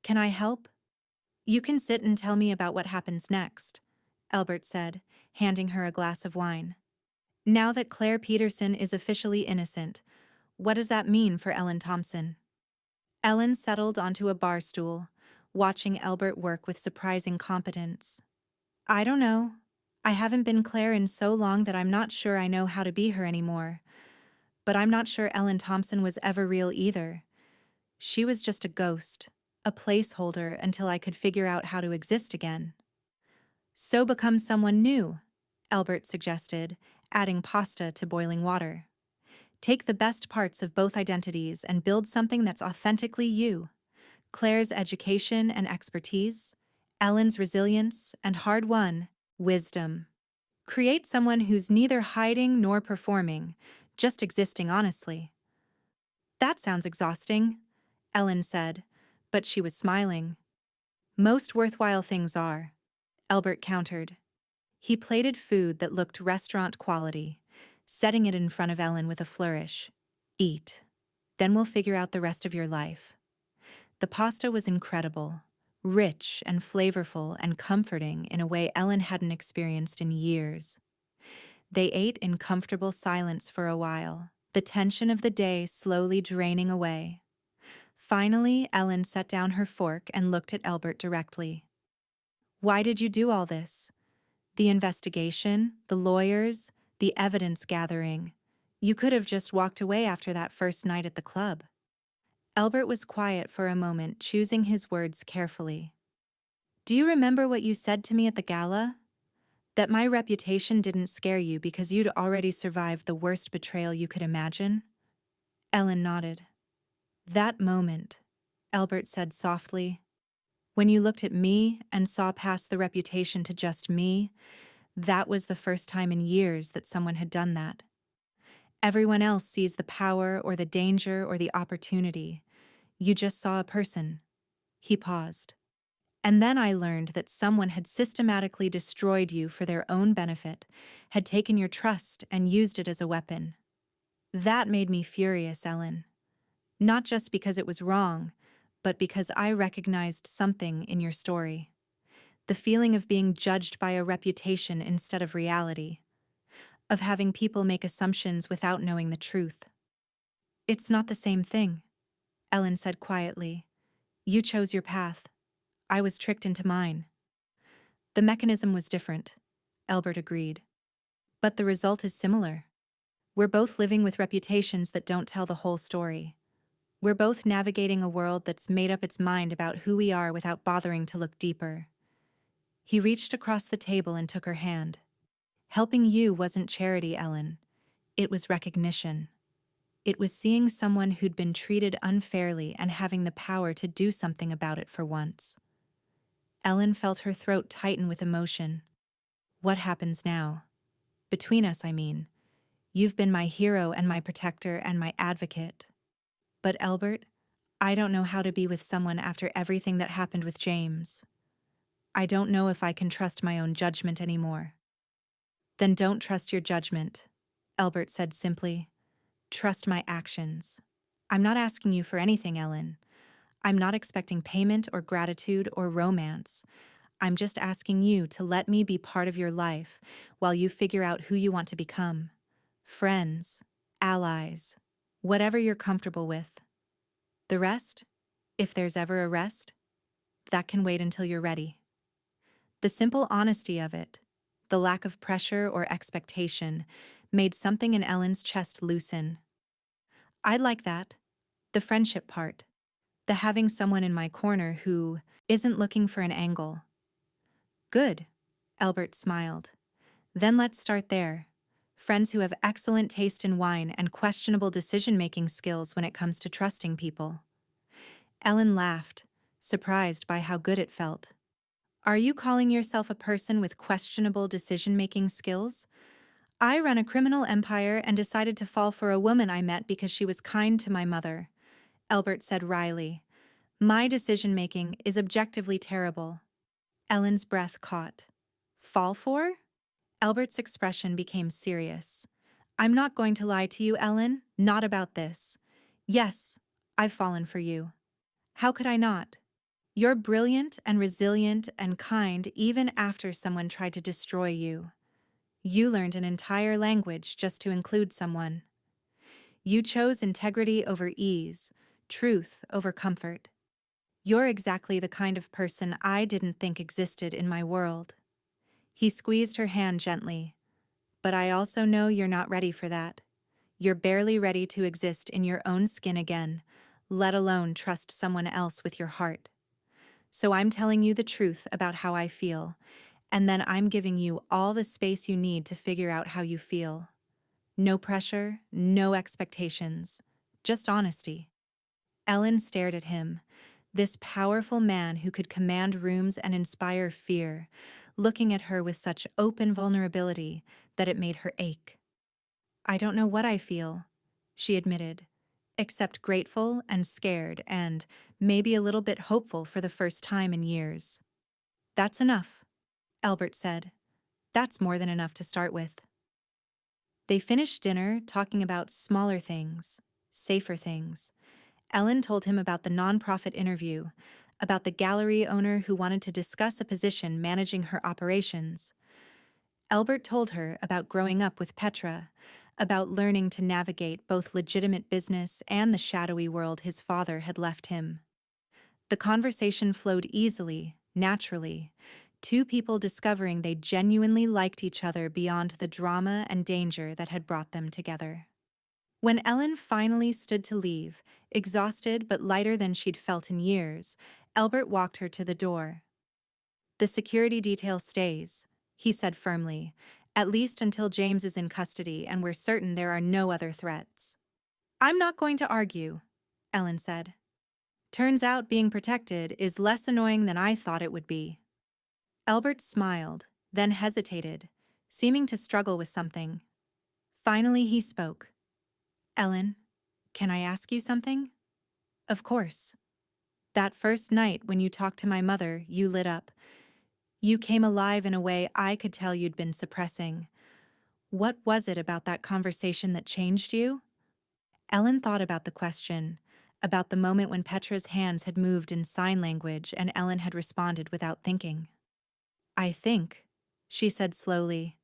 Can I help? You can sit and tell me about what happens next, Elbert said, handing her a glass of wine. Now that Claire Peterson is officially innocent, what does that mean for Ellen Thompson? Ellen settled onto a bar stool, watching Elbert work with surprising competence. I don't know. I haven't been Claire in so long that I'm not sure I know how to be her anymore. But I'm not sure Ellen Thompson was ever real either. She was just a ghost, a placeholder until I could figure out how to exist again. So become someone new, Elbert suggested, adding pasta to boiling water. Take the best parts of both identities and build something that's authentically you. Claire's education and expertise, Ellen's resilience and hard-won wisdom. Create someone who's neither hiding nor performing, just existing honestly. That sounds exhausting, Ellen said, but she was smiling. Most worthwhile things are, Elbert countered. He plated food that looked restaurant quality, setting it in front of Ellen with a flourish. Eat. Then we'll figure out the rest of your life. The pasta was incredible, rich and flavorful and comforting in a way Ellen hadn't experienced in years. They ate in comfortable silence for a while, the tension of the day slowly draining away. Finally, Ellen set down her fork and looked at Elbert directly. Why did you do all this? The investigation, the lawyers, the evidence gathering. You could have just walked away after that first night at the club. Elbert was quiet for a moment, choosing his words carefully. Do you remember what you said to me at the gala? That my reputation didn't scare you because you'd already survived the worst betrayal you could imagine? Ellen nodded. That moment, Elbert said softly. When you looked at me and saw past the reputation to just me, that was the first time in years that someone had done that. Everyone else sees the power or the danger or the opportunity. You just saw a person. He paused. And then I learned that someone had systematically destroyed you for their own benefit, had taken your trust and used it as a weapon. That made me furious, Ellen. Not just because it was wrong, but because I recognized something in your story. The feeling of being judged by a reputation instead of reality. Of having people make assumptions without knowing the truth. It's not the same thing, Ellen said quietly. You chose your path. I was tricked into mine. The mechanism was different, Elbert agreed. But the result is similar. We're both living with reputations that don't tell the whole story. We're both navigating a world that's made up its mind about who we are without bothering to look deeper. He reached across the table and took her hand. Helping you wasn't charity, Ellen. It was recognition. It was seeing someone who'd been treated unfairly and having the power to do something about it for once. Ellen felt her throat tighten with emotion. What happens now? Between us, I mean. You've been my hero and my protector and my advocate. But Elbert, I don't know how to be with someone after everything that happened with James. I don't know if I can trust my own judgment anymore. Then don't trust your judgment, Elbert said simply. Trust my actions. I'm not asking you for anything, Ellen. I'm not expecting payment or gratitude or romance. I'm just asking you to let me be part of your life while you figure out who you want to become. Friends, allies, whatever you're comfortable with. The rest, if there's ever a rest, that can wait until you're ready. The simple honesty of it, the lack of pressure or expectation, made something in Ellen's chest loosen. I'd like that. The friendship part. The having someone in my corner who isn't looking for an angle. Good, Elbert smiled. Then let's start there. Friends who have excellent taste in wine and questionable decision-making skills when it comes to trusting people. Ellen laughed, surprised by how good it felt. Are you calling yourself a person with questionable decision-making skills? I run a criminal empire and decided to fall for a woman I met because she was kind to my mother, Elbert said wryly. My decision-making is objectively terrible. Ellen's breath caught. Fall for? Elbert's expression became serious. I'm not going to lie to you, Ellen, not about this. Yes, I've fallen for you. How could I not? You're brilliant and resilient and kind even after someone tried to destroy you. You learned an entire language just to include someone. You chose integrity over ease, truth over comfort. You're exactly the kind of person I didn't think existed in my world. He squeezed her hand gently. But I also know you're not ready for that. You're barely ready to exist in your own skin again, let alone trust someone else with your heart. So I'm telling you the truth about how I feel, and then I'm giving you all the space you need to figure out how you feel. No pressure, no expectations, just honesty. Ellen stared at him, this powerful man who could command rooms and inspire fear, looking at her with such open vulnerability that it made her ache. I don't know what I feel, she admitted, except grateful and scared and maybe a little bit hopeful for the first time in years. That's enough, Elbert said. That's more than enough to start with. They finished dinner talking about smaller things, safer things. Ellen told him about the nonprofit interview, about the gallery owner who wanted to discuss a position managing her operations. Elbert told her about growing up with Petra, about learning to navigate both legitimate business and the shadowy world his father had left him. The conversation flowed easily, naturally, two people discovering they genuinely liked each other beyond the drama and danger that had brought them together. When Ellen finally stood to leave, exhausted but lighter than she'd felt in years, Elbert walked her to the door. The security detail stays, he said firmly, at least until James is in custody and we're certain there are no other threats. I'm not going to argue, Ellen said. Turns out being protected is less annoying than I thought it would be. Elbert smiled, then hesitated, seeming to struggle with something. Finally he spoke. Ellen, can I ask you something? Of course. That first night when you talked to my mother, you lit up. You came alive in a way I could tell you'd been suppressing. What was it about that conversation that changed you? Ellen thought about the question, about the moment when Petra's hands had moved in sign language and Ellen had responded without thinking. I think, she said slowly,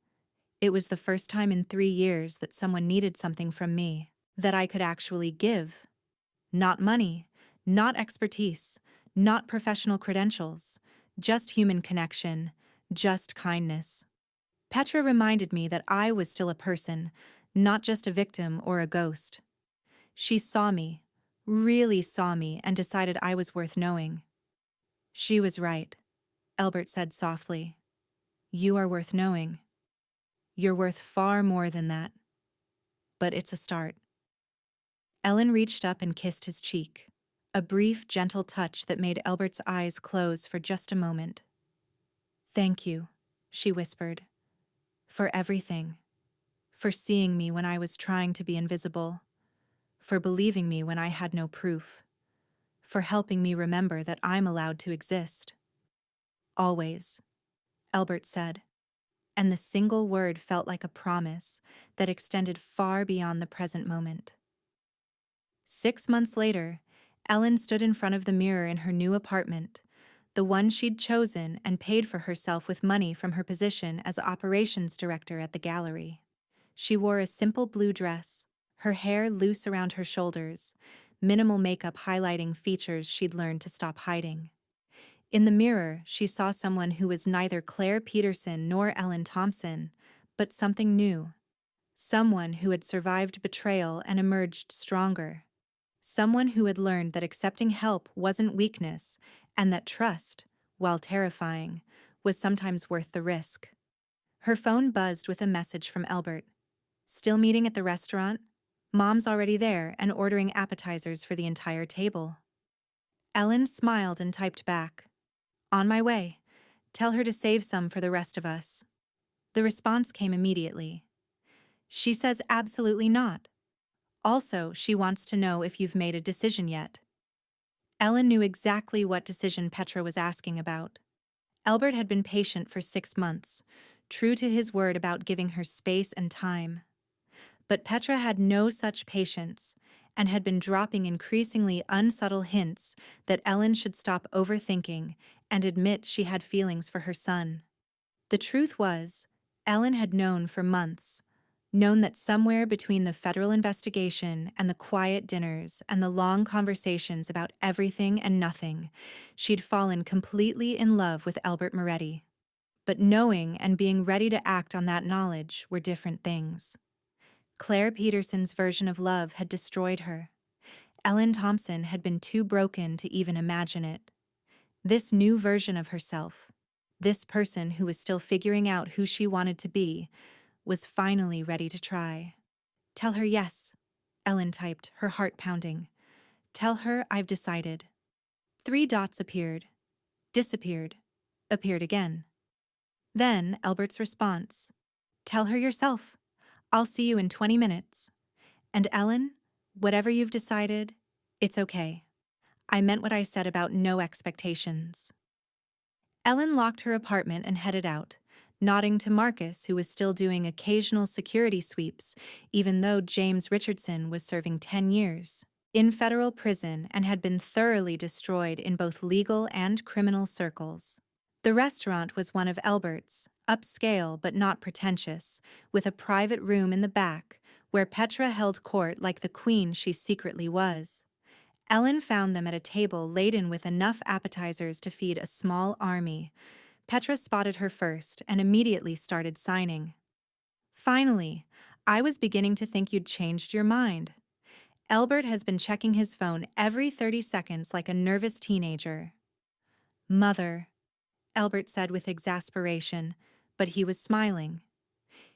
it was the first time in 3 years that someone needed something from me, that I could actually give. Not money, Not expertise, not professional credentials, just human connection, just kindness. Petra reminded me that I was still a person, not just a victim or a ghost. She saw me, really saw me, and decided I was worth knowing. She was right, Elbert said softly. You are worth knowing. You're worth far more than that. But it's a start. Ellen reached up and kissed his cheek, a brief, gentle touch that made Elbert's eyes close for just a moment. Thank you, she whispered, for everything. For seeing me when I was trying to be invisible. For believing me when I had no proof. For helping me remember that I'm allowed to exist. Always, Elbert said, and the single word felt like a promise that extended far beyond the present moment. 6 months later, Ellen stood in front of the mirror in her new apartment, the one she'd chosen and paid for herself with money from her position as operations director at the gallery. She wore a simple blue dress, her hair loose around her shoulders, minimal makeup highlighting features she'd learned to stop hiding. In the mirror, she saw someone who was neither Claire Peterson nor Ellen Thompson, but something new. Someone who had survived betrayal and emerged stronger. Someone who had learned that accepting help wasn't weakness, and that trust, while terrifying, was sometimes worth the risk. Her phone buzzed with a message from Elbert. Still meeting at the restaurant? Mom's already there and ordering appetizers for the entire table. Ellen smiled and typed back. On my way. Tell her to save some for the rest of us. The response came immediately. She says absolutely not. Also, she wants to know if you've made a decision yet. Ellen knew exactly what decision Petra was asking about. Elbert had been patient for 6 months, true to his word about giving her space and time. But Petra had no such patience, and had been dropping increasingly unsubtle hints that Ellen should stop overthinking and admit she had feelings for her son. The truth was, Ellen had known for months, known that somewhere between the federal investigation and the quiet dinners and the long conversations about everything and nothing, she'd fallen completely in love with Elbert Moretti. But knowing and being ready to act on that knowledge were different things. Claire Peterson's version of love had destroyed her. Ellen Thompson had been too broken to even imagine it. This new version of herself, this person who was still figuring out who she wanted to be, was finally ready to try. Tell her yes, Ellen typed, her heart pounding. Tell her I've decided. 3 dots appeared, disappeared, appeared again. Then Elbert's response. Tell her yourself. I'll see you in 20 minutes. And Ellen, whatever you've decided, it's okay. I meant what I said about no expectations. Ellen locked her apartment and headed out, nodding to Marcus, who was still doing occasional security sweeps, even though James Richardson was serving 10 years in federal prison and had been thoroughly destroyed in both legal and criminal circles. The restaurant was one of Elbert's, upscale but not pretentious, with a private room in the back, where Petra held court like the queen she secretly was. Ellen found them at a table laden with enough appetizers to feed a small army. Petra spotted her first and immediately started signing. Finally, I was beginning to think you'd changed your mind. Elbert has been checking his phone every 30 seconds like a nervous teenager. Mother, Elbert said with exasperation, but he was smiling.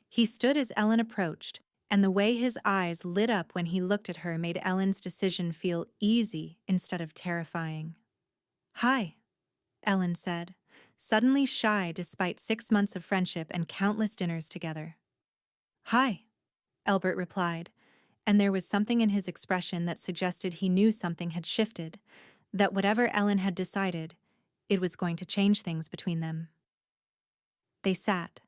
He stood as Ellen approached, and the way his eyes lit up when he looked at her made Ellen's decision feel easy instead of terrifying. Hi, Ellen said, suddenly shy despite 6 months of friendship and countless dinners together. Hi, Elbert replied, and there was something in his expression that suggested he knew something had shifted, that whatever Ellen had decided, it was going to change things between them. They sat,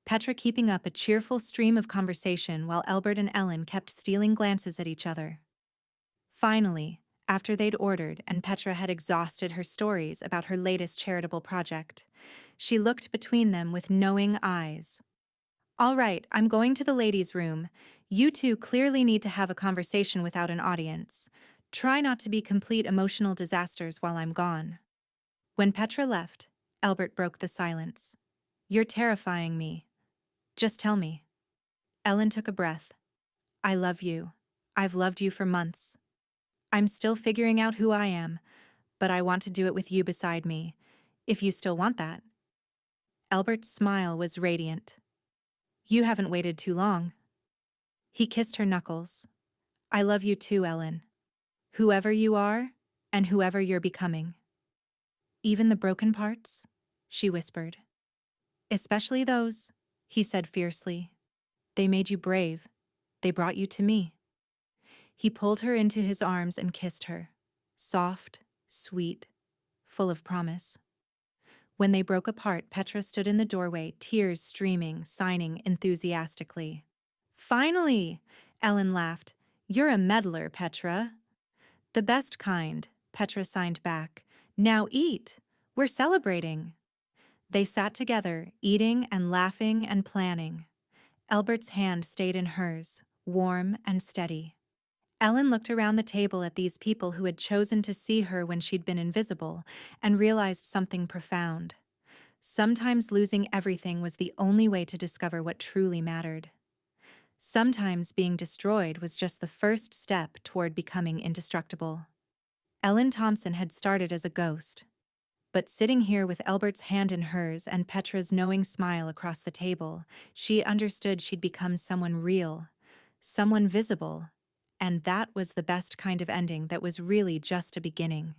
Petra keeping up a cheerful stream of conversation while Elbert and Ellen kept stealing glances at each other. Finally, after they'd ordered and Petra had exhausted her stories about her latest charitable project, she looked between them with knowing eyes. All right, I'm going to the ladies' room. You two clearly need to have a conversation without an audience. Try not to be complete emotional disasters while I'm gone. When Petra left, Elbert broke the silence. You're terrifying me. Just tell me. Ellen took a breath. I love you. I've loved you for months. I'm still figuring out who I am, but I want to do it with you beside me, if you still want that. Elbert's smile was radiant. You haven't waited too long. He kissed her knuckles. I love you too, Ellen. Whoever you are, and whoever you're becoming. Even the broken parts? She whispered. Especially those, he said fiercely. They made you brave. They brought you to me. He pulled her into his arms and kissed her. Soft, sweet, full of promise. When they broke apart, Petra stood in the doorway, tears streaming, signing enthusiastically. Finally! Ellen laughed. You're a meddler, Petra. The best kind, Petra signed back. Now eat. We're celebrating. They sat together, eating and laughing and planning. Elbert's hand stayed in hers, warm and steady. Ellen looked around the table at these people who had chosen to see her when she'd been invisible, and realized something profound. Sometimes losing everything was the only way to discover what truly mattered. Sometimes being destroyed was just the first step toward becoming indestructible. Ellen Thompson had started as a ghost. But sitting here with Elbert's hand in hers and Petra's knowing smile across the table, she understood she'd become someone real, someone visible, and that was the best kind of ending that was really just a beginning.